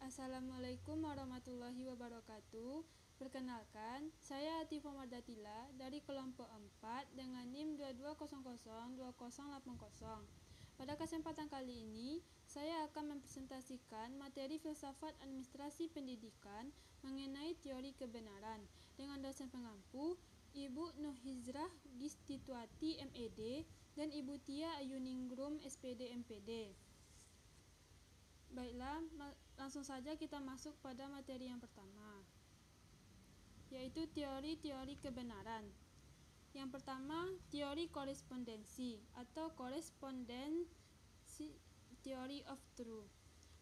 Assalamualaikum warahmatullahi wabarakatuh. Perkenalkan, saya Atifah Mardatila dari kelompok 4 dengan NIM 22002080. Pada kesempatan kali ini, saya akan mempresentasikan materi filsafat administrasi pendidikan mengenai teori kebenaran dengan dosen pengampu Ibu Nuhizrah Gistituati MED dan Ibu Tia Ayuningrum SPD MPD. Baiklah, langsung saja kita masuk pada materi yang pertama, yaitu teori-teori kebenaran. Yang pertama, teori korespondensi atau correspondency theory of truth.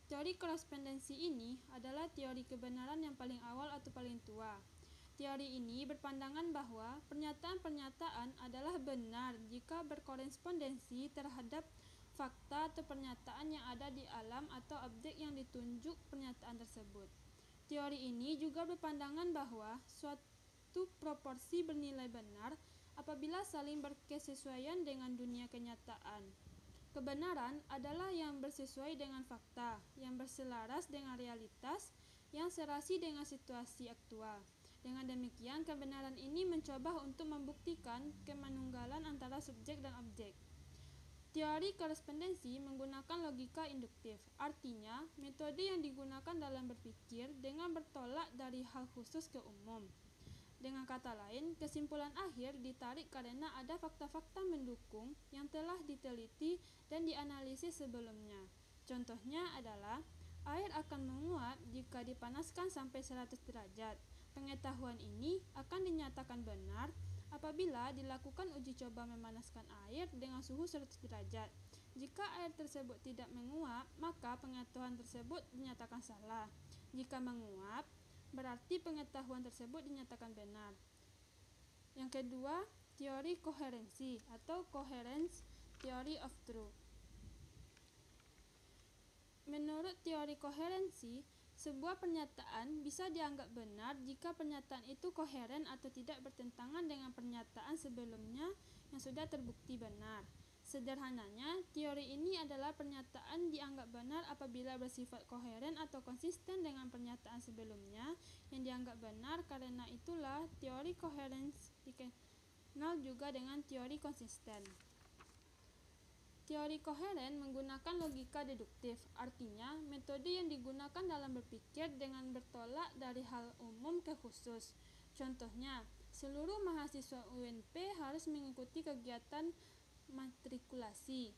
Teori korespondensi ini adalah teori kebenaran yang paling awal atau paling tua. Teori ini berpandangan bahwa pernyataan-pernyataan adalah benar jika berkorespondensi terhadap fakta atau pernyataan yang ada di alam atau objek yang ditunjuk pernyataan tersebut. Teori ini juga berpandangan bahwa suatu proporsi bernilai benar apabila saling berkesesuaian dengan dunia kenyataan. Kebenaran adalah yang bersesuai dengan fakta, yang berselaras dengan realitas, yang serasi dengan situasi aktual. Dengan demikian, kebenaran ini mencoba untuk membuktikan kemanunggalan antara subjek dan objek. Teori korespondensi menggunakan logika induktif, artinya metode yang digunakan dalam berpikir dengan bertolak dari hal khusus ke umum. Dengan kata lain, kesimpulan akhir ditarik karena ada fakta-fakta mendukung yang telah diteliti dan dianalisis sebelumnya. Contohnya adalah, air akan menguap jika dipanaskan sampai 100 derajat. Pengetahuan ini akan dinyatakan benar apabila dilakukan uji coba memanaskan air dengan suhu 100 derajat. Jika air tersebut tidak menguap, maka pengetahuan tersebut dinyatakan salah. Jika menguap, berarti pengetahuan tersebut dinyatakan benar. Yang kedua, teori koherensi atau coherence theory of truth. Menurut teori koherensi, sebuah pernyataan bisa dianggap benar jika pernyataan itu koheren atau tidak bertentangan dengan pernyataan sebelumnya yang sudah terbukti benar. Sederhananya, teori ini adalah pernyataan dianggap benar apabila bersifat koheren atau konsisten dengan pernyataan sebelumnya yang dianggap benar. Karena itulah teori koherens dikenal juga dengan teori konsisten. Teori koheren menggunakan logika deduktif, artinya metode yang digunakan dalam berpikir dengan bertolak dari hal umum ke khusus. Contohnya, seluruh mahasiswa UNP harus mengikuti kegiatan matrikulasi.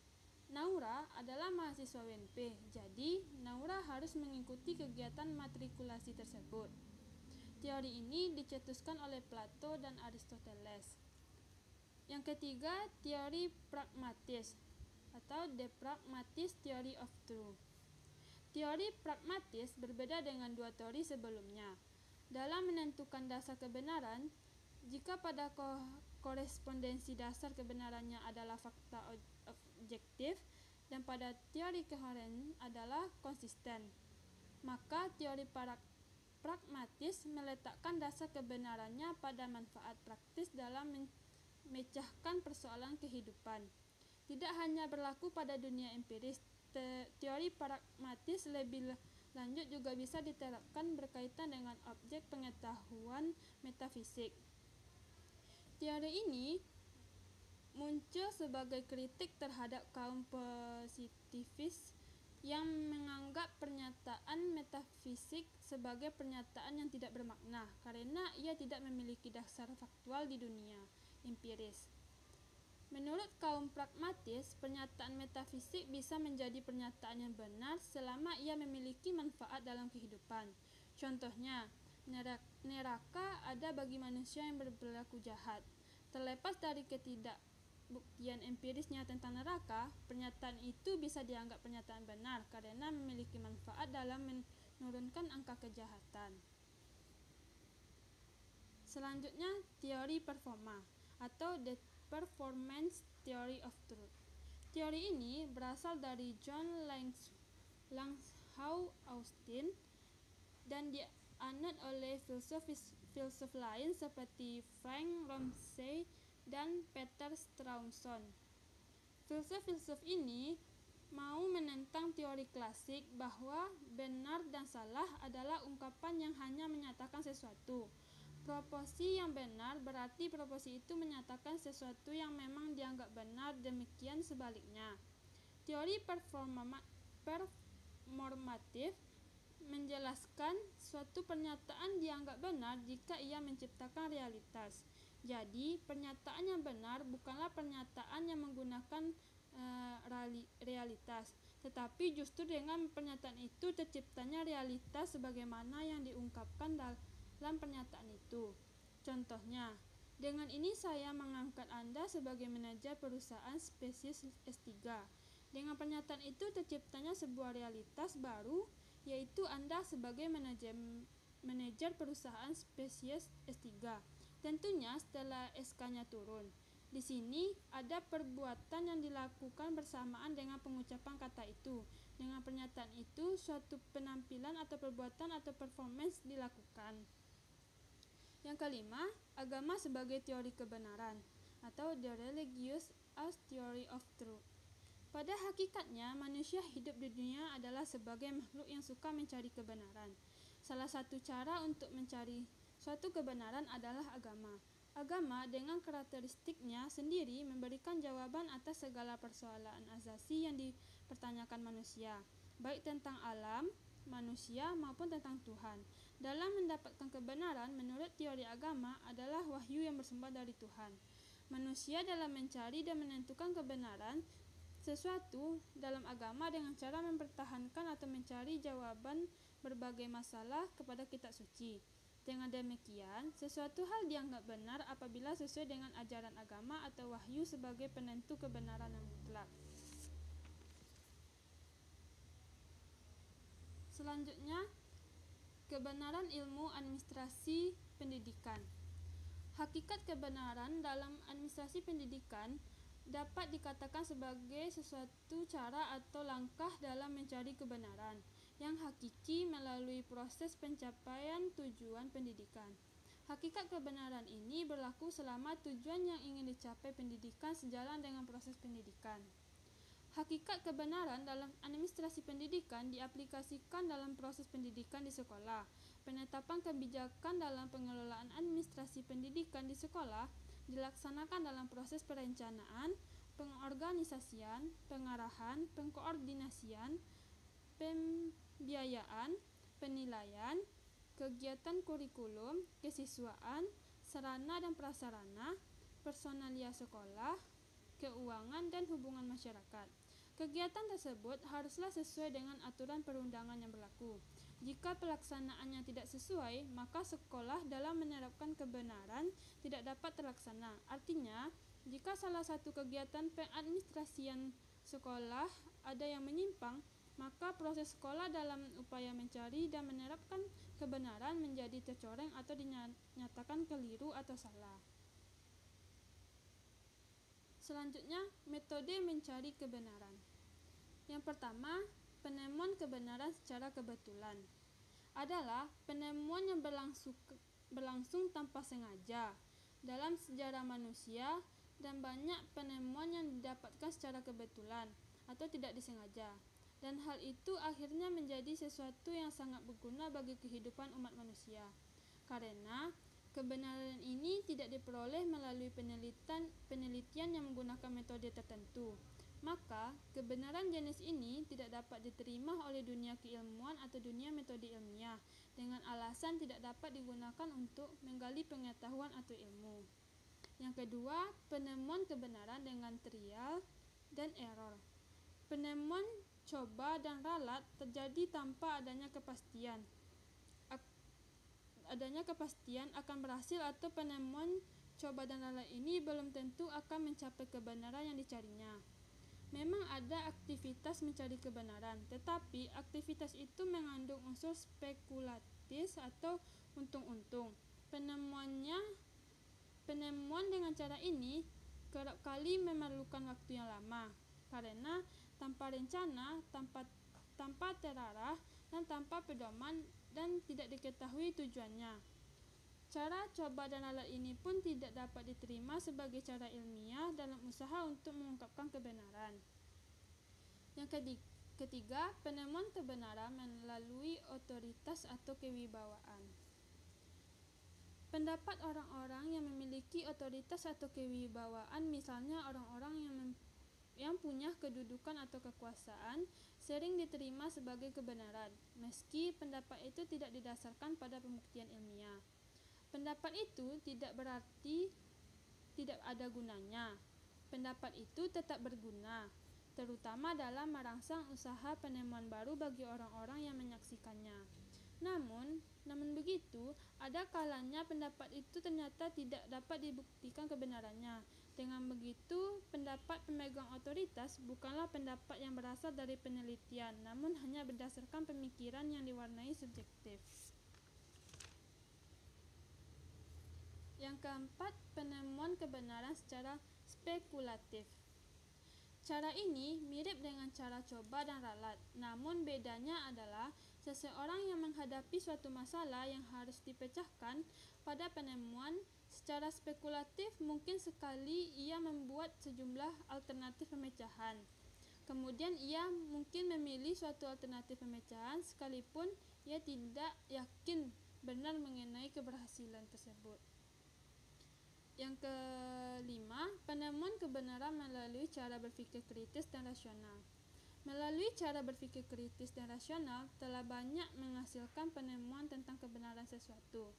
Naura adalah mahasiswa UNP, jadi Naura harus mengikuti kegiatan matrikulasi tersebut. Teori ini dicetuskan oleh Plato dan Aristoteles. Yang ketiga, teori pragmatis atau the pragmatist theory of truth. Teori pragmatis berbeda dengan dua teori sebelumnya. Dalam menentukan dasar kebenaran, jika pada korespondensi dasar kebenarannya adalah fakta objektif dan pada teori koheren adalah konsisten, maka teori pragmatis meletakkan dasar kebenarannya pada manfaat praktis dalam memecahkan persoalan kehidupan. Tidak hanya berlaku pada dunia empiris, teori pragmatis lebih lanjut juga bisa diterapkan berkaitan dengan objek pengetahuan metafisik. Teori ini muncul sebagai kritik terhadap kaum positivis yang menganggap pernyataan metafisik sebagai pernyataan yang tidak bermakna karena ia tidak memiliki dasar faktual di dunia empiris. Menurut kaum pragmatis, pernyataan metafisik bisa menjadi pernyataan yang benar selama ia memiliki manfaat dalam kehidupan. Contohnya, neraka ada bagi manusia yang berperilaku jahat. Terlepas dari ketidakbuktian empirisnya tentang neraka, pernyataan itu bisa dianggap pernyataan benar karena memiliki manfaat dalam menurunkan angka kejahatan. Selanjutnya, teori performa atau the performance theory of truth. Teori ini berasal dari John Langhouse Austin dan dianut oleh filsuf lain seperti Frank Ramsey dan Peter Strawson. Filsuf ini mau menentang teori klasik bahwa benar dan salah adalah ungkapan yang hanya menyatakan sesuatu. Proporsi yang benar berarti proporsi itu menyatakan sesuatu yang memang dianggap benar, demikian sebaliknya. Teori performatif menjelaskan suatu pernyataan dianggap benar jika ia menciptakan realitas. Jadi, pernyataan yang benar bukanlah pernyataan yang menggunakan realitas, tetapi justru dengan pernyataan itu terciptanya realitas sebagaimana yang diungkapkan dalam pernyataan itu. Contohnya, dengan ini saya mengangkat Anda sebagai manajer perusahaan spesies S3. Dengan pernyataan itu terciptanya sebuah realitas baru, yaitu Anda sebagai manajer perusahaan spesies S3. Tentunya setelah SK-nya turun. Di sini ada perbuatan yang dilakukan bersamaan dengan pengucapan kata itu. Dengan pernyataan itu, suatu penampilan atau perbuatan atau performance dilakukan. Yang kelima, agama sebagai teori kebenaran atau the religious as theory of truth. Pada hakikatnya, manusia hidup di dunia adalah sebagai makhluk yang suka mencari kebenaran. Salah satu cara untuk mencari suatu kebenaran adalah agama. Agama dengan karakteristiknya sendiri memberikan jawaban atas segala persoalan asasi yang dipertanyakan manusia, baik tentang alam, manusia maupun tentang Tuhan. Dalam mendapatkan kebenaran, menurut teori agama adalah wahyu yang bersumber dari Tuhan. Manusia dalam mencari dan menentukan kebenaran sesuatu dalam agama dengan cara mempertahankan atau mencari jawaban berbagai masalah kepada kitab suci. Dengan demikian, sesuatu hal dianggap benar apabila sesuai dengan ajaran agama atau wahyu sebagai penentu kebenaran yang mutlak. Selanjutnya, kebenaran ilmu administrasi pendidikan. Hakikat kebenaran dalam administrasi pendidikan dapat dikatakan sebagai sesuatu cara atau langkah dalam mencari kebenaran yang hakiki melalui proses pencapaian tujuan pendidikan. Hakikat kebenaran ini berlaku selama tujuan yang ingin dicapai pendidikan sejalan dengan proses pendidikan. Hakikat kebenaran dalam administrasi pendidikan diaplikasikan dalam proses pendidikan di sekolah. Penetapan kebijakan dalam pengelolaan administrasi pendidikan di sekolah dilaksanakan dalam proses perencanaan, pengorganisasian, pengarahan, pengkoordinasian, pembiayaan, penilaian, kegiatan kurikulum, kesiswaan, sarana dan prasarana, personalia sekolah, keuangan, dan hubungan masyarakat. Kegiatan tersebut haruslah sesuai dengan aturan perundangan yang berlaku. Jika pelaksanaannya tidak sesuai, maka sekolah dalam menerapkan kebenaran tidak dapat terlaksana. Artinya, jika salah satu kegiatan pengadministrasian sekolah ada yang menyimpang, maka proses sekolah dalam upaya mencari dan menerapkan kebenaran menjadi tercoreng atau dinyatakan keliru atau salah. Selanjutnya, metode mencari kebenaran. Yang pertama, penemuan kebenaran secara kebetulan adalah penemuan yang berlangsung tanpa sengaja dalam sejarah manusia, dan banyak penemuan yang didapatkan secara kebetulan atau tidak disengaja, dan hal itu akhirnya menjadi sesuatu yang sangat berguna bagi kehidupan umat manusia. Karena kebenaran ini tidak diperoleh melalui penelitian yang menggunakan metode tertentu, maka kebenaran jenis ini tidak dapat diterima oleh dunia keilmuan atau dunia metode ilmiah dengan alasan tidak dapat digunakan untuk menggali pengetahuan atau ilmu. Yang kedua, penemuan kebenaran dengan trial dan error. Penemuan coba dan ralat terjadi tanpa adanya kepastian akan berhasil, atau penemuan coba dan ralat ini belum tentu akan mencapai kebenaran yang dicarinya. Memang ada aktivitas mencari kebenaran, tetapi aktivitas itu mengandung unsur spekulatif atau untung-untung. Penemuan dengan cara ini kerap kali memerlukan waktu yang lama, karena tanpa rencana, tanpa terarah, dan tanpa pedoman, dan tidak diketahui tujuannya. Cara coba dan ralat ini pun tidak dapat diterima sebagai cara ilmiah dalam usaha untuk mengungkapkan kebenaran. Yang ketiga, penemuan kebenaran melalui otoritas atau kewibawaan. Pendapat orang-orang yang memiliki otoritas atau kewibawaan, misalnya orang-orang yang punya kedudukan atau kekuasaan, sering diterima sebagai kebenaran, meski pendapat itu tidak didasarkan pada pembuktian ilmiah. Pendapat itu tidak berarti tidak ada gunanya. Pendapat itu tetap berguna, terutama dalam merangsang usaha penemuan baru bagi orang-orang yang menyaksikannya. Namun begitu, ada kalanya pendapat itu ternyata tidak dapat dibuktikan kebenarannya. Dengan begitu, pendapat pemegang otoritas bukanlah pendapat yang berasal dari penelitian, namun hanya berdasarkan pemikiran yang diwarnai subjektif. Yang keempat, penemuan kebenaran secara spekulatif. Cara ini mirip dengan cara coba dan ralat, namun bedanya adalah seseorang yang menghadapi suatu masalah yang harus dipecahkan pada penemuan secara spekulatif, mungkin sekali ia membuat sejumlah alternatif pemecahan. Kemudian ia mungkin memilih suatu alternatif pemecahan sekalipun ia tidak yakin benar mengenai keberhasilan tersebut. Yang kelima, penemuan kebenaran melalui cara berpikir kritis dan rasional. Melalui cara berpikir kritis dan rasional telah banyak menghasilkan penemuan tentang kebenaran sesuatu.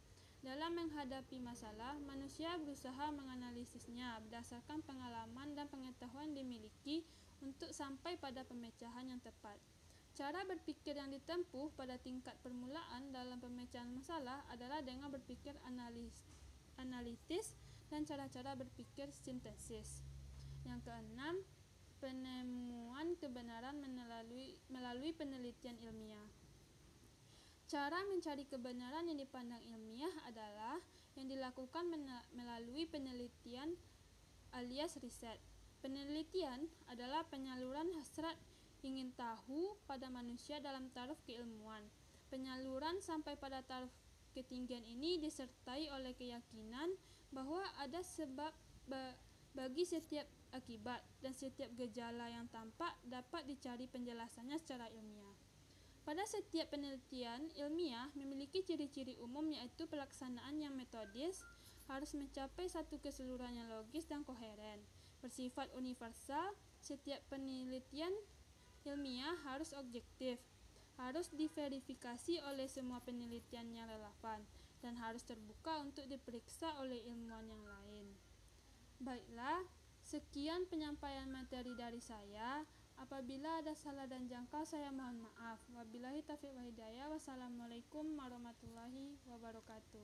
Dalam menghadapi masalah, manusia berusaha menganalisisnya berdasarkan pengalaman dan pengetahuan yang dimiliki untuk sampai pada pemecahan yang tepat. Cara berpikir yang ditempuh pada tingkat permulaan dalam pemecahan masalah adalah dengan berpikir analitis dan cara-cara berpikir sintesis. Yang keenam, penemuan kebenaran melalui penelitian ilmiah. Cara mencari kebenaran yang dipandang ilmiah adalah yang dilakukan melalui penelitian alias riset. Penelitian adalah penyaluran hasrat ingin tahu pada manusia dalam taraf keilmuan. Penyaluran sampai pada taraf ketinggian ini disertai oleh keyakinan bahwa ada sebab bagi setiap akibat dan setiap gejala yang tampak dapat dicari penjelasannya secara ilmiah. Pada setiap penelitian ilmiah memiliki ciri-ciri umum, yaitu pelaksanaan yang metodis, harus mencapai satu keseluruhan yang logis dan koheren, bersifat universal. Setiap penelitian ilmiah harus objektif, harus diverifikasi oleh semua penelitian yang relevan, dan harus terbuka untuk diperiksa oleh ilmuwan yang lain. Baiklah, sekian penyampaian materi dari saya. Apabila ada salah dan jangkau, saya mohon maaf. Wabillahi taufiq wal hidayah. Wassalamualaikum warahmatullahi wabarakatuh.